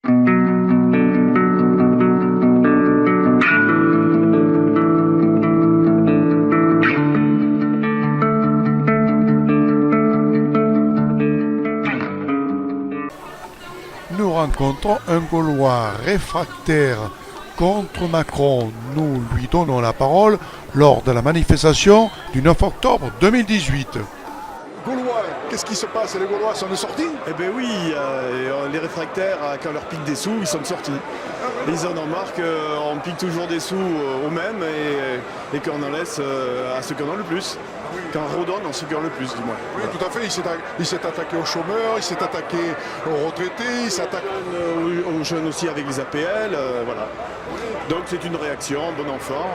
Nous rencontrons un Gaulois réfractaire contre Macron. Nous lui donnons la parole lors de la manifestation du 9 octobre 2018. Gaulois, qu'est-ce qui se passe? Les Gaulois sont de sortie? Eh bien oui, les réfractaires, quand on leur pique des sous, ils sont de sortie. Ils en ont marre qu'on pique toujours des sous aux mêmes et qu'on en laisse à ceux qui en ont le plus. Qu'on redonne à ceux qui en ont le plus, du moins. Oui, tout à fait. Il s'est attaqué aux chômeurs, il s'est attaqué aux retraités, il s'attaque aux jeunes aussi avec les APL, voilà. Donc c'est une réaction, bon enfant,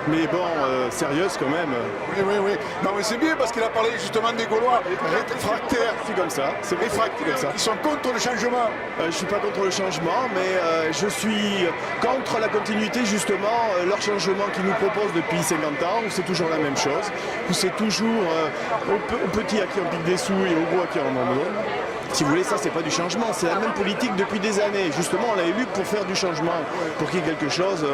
mais bon, sérieuse quand même. Oui. Non mais c'est bien parce qu'il a parlé justement des Gaulois réfractaires. C'est comme ça, c'est réfractaire comme ça. Ils sont contre le changement. Je ne suis pas contre le changement, mais je suis contre la continuité justement, leur changement qu'ils nous proposent depuis 50 ans, où c'est toujours la même chose, où c'est toujours aux petits à qui on pique des sous et aux gros à qui on en donne. Si vous voulez, ça c'est pas du changement, c'est la même politique depuis des années. Justement, on l'a élu pour faire du changement, pour qu'il y ait quelque chose,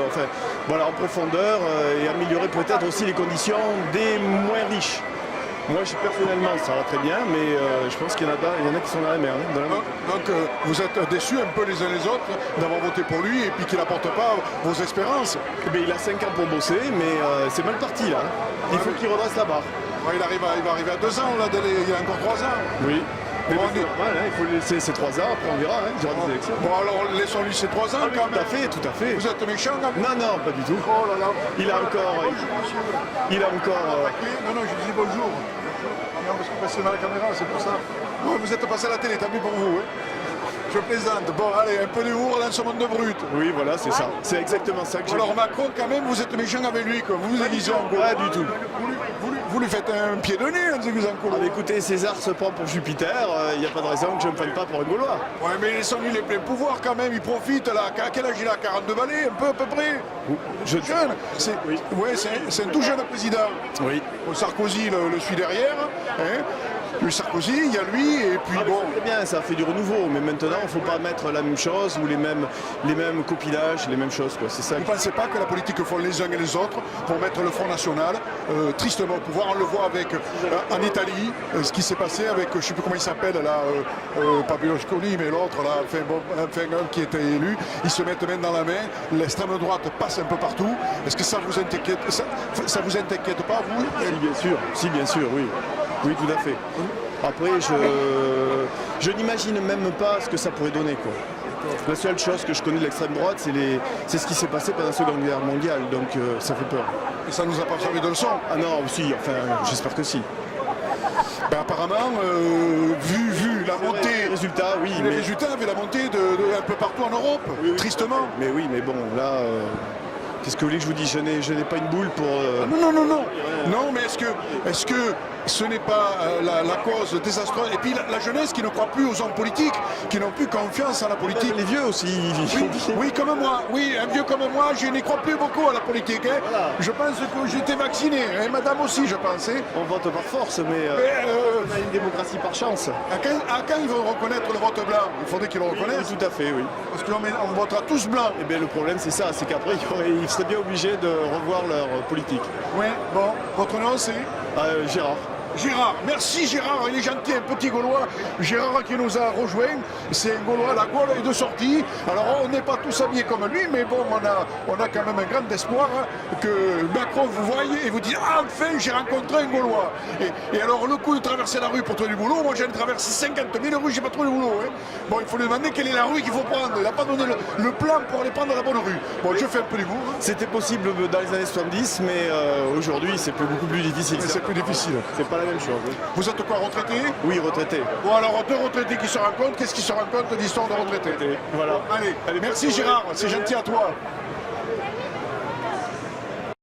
en profondeur et améliorer peut-être aussi les conditions des moins riches. Moi, personnellement, ça va très bien, mais je pense qu'il y en a qui sont dans la merde. Donc, vous êtes déçus un peu les uns les autres d'avoir voté pour lui et puis qu'il n'apporte pas vos espérances. Il a 5 ans pour bosser, mais c'est mal parti là. Il faut qu'il redresse la barre. Ouais, il va arriver à 2 ans, là, il a encore 3 ans. Oui. Mais bon, c'est normal, il faut laisser ces 3 ans, après on verra, il y aura des élections. Bon alors laissons-lui ces 3 ans quand même. Tout à fait. Vous êtes méchant quand même? Non, pas du tout. Oh là là. Il a encore... Non, je dis bonjour. Non, parce que passez dans la caméra, c'est pour ça. Ouais, vous êtes passé à la télé, tant mieux pour vous. Hein. Je plaisante. Bon, allez, un peu d'humour dans ce monde de brut. Oui, voilà, c'est ça. C'est exactement ça que j'ai. Alors Macron, quand même, vous êtes méchant avec lui, quoi. Vous vous aiguisez en gros. Pas du tout. Vous lui faites un pied de nez, en disant quoi. Écoutez, César se prend pour Jupiter, il n'y a pas de raison que je ne me prenne pas pour un Gaulois. Ouais, mais laissons-lui les pleins pouvoirs quand même, il profite là. À quel âge il a? 42 balais, un peu à peu près. Jeune. C'est un tout jeune président. Oui. Sarkozy le suit derrière. Hein. Le Sarkozy, il y a lui, et puis bon. C'est bien, ça fait du renouveau, mais maintenant, il ne faut pas mettre la même chose ou les mêmes copilages, les mêmes choses, quoi. C'est ça. Vous ne pensez pas que la politique font les uns et les autres pour mettre le Front National tristement au pouvoir? On le voit avec, en Italie, ce qui s'est passé avec, je ne sais plus comment il s'appelle, là, pas Berlusconi, mais l'autre, là, un qui était élu. Ils se mettent main dans la main, l'extrême droite passe un peu partout. Est-ce que ça vous inquiète, ça vous inquiète pas, vous? Si, bien sûr, oui. Oui, tout à fait. Après, je n'imagine même pas ce que ça pourrait donner, quoi. La seule chose que je connais de l'extrême droite, c'est ce qui s'est passé pendant la Seconde Guerre mondiale, donc ça fait peur. Et ça nous a pas servi de leçon? Ah non, si, enfin, j'espère que si. Ben apparemment, vu la montée, les résultats, oui. Les résultats avaient la montée un peu partout en Europe, oui. Tristement. Mais oui, mais bon, là... Qu'est-ce que vous voulez que je vous dise? Je n'ai pas une boule pour... Non. Non, mais est-ce que ce n'est pas la cause désastreuse? Et puis la jeunesse qui ne croit plus aux hommes politiques, qui n'ont plus confiance en la politique. Les vieux aussi. Oui, comme moi. Oui, un vieux comme moi, je n'y crois plus beaucoup à la politique. Hein. Voilà. Je pense que j'étais vacciné. Et madame aussi, je pense. Hein. On vote par force, mais on a une démocratie par chance. À quand ils vont reconnaître le vote blanc? Il faudrait qu'ils le reconnaissent. Oui, tout à fait, oui. Parce qu'on votera tous blancs. Eh bien, le problème, c'est ça. C'est qu'après, ils seraient bien obligés de revoir leur politique. Oui, bon. Votre nom, c'est Gérard. Gérard, merci Gérard, il est gentil, un petit Gaulois. Gérard qui nous a rejoints, c'est un Gaulois, la Gaule est de sortie. Alors on n'est pas tous habillés comme lui, mais bon, on a quand même un grand espoir que Macron vous voyez et vous dit enfin j'ai rencontré un Gaulois. Et alors le coup de traverser la rue pour trouver du boulot, moi j'ai traversé 50 000 rues, j'ai pas trouvé de boulot. Hein. Bon, il faut lui demander quelle est la rue qu'il faut prendre. Il n'a pas donné le plan pour aller prendre la bonne rue. Bon, je fais un peu du bout. C'était possible dans les années 70, mais aujourd'hui c'est beaucoup plus difficile. C'est plus difficile. C'est pas la même chose. Oui. Vous êtes quoi, retraité? Oui, retraité. Bon, alors deux retraités qui se rencontrent, qu'est-ce qui se rencontre d'histoire de retraités? Voilà. Allez, merci Gérard, c'est gentil à toi.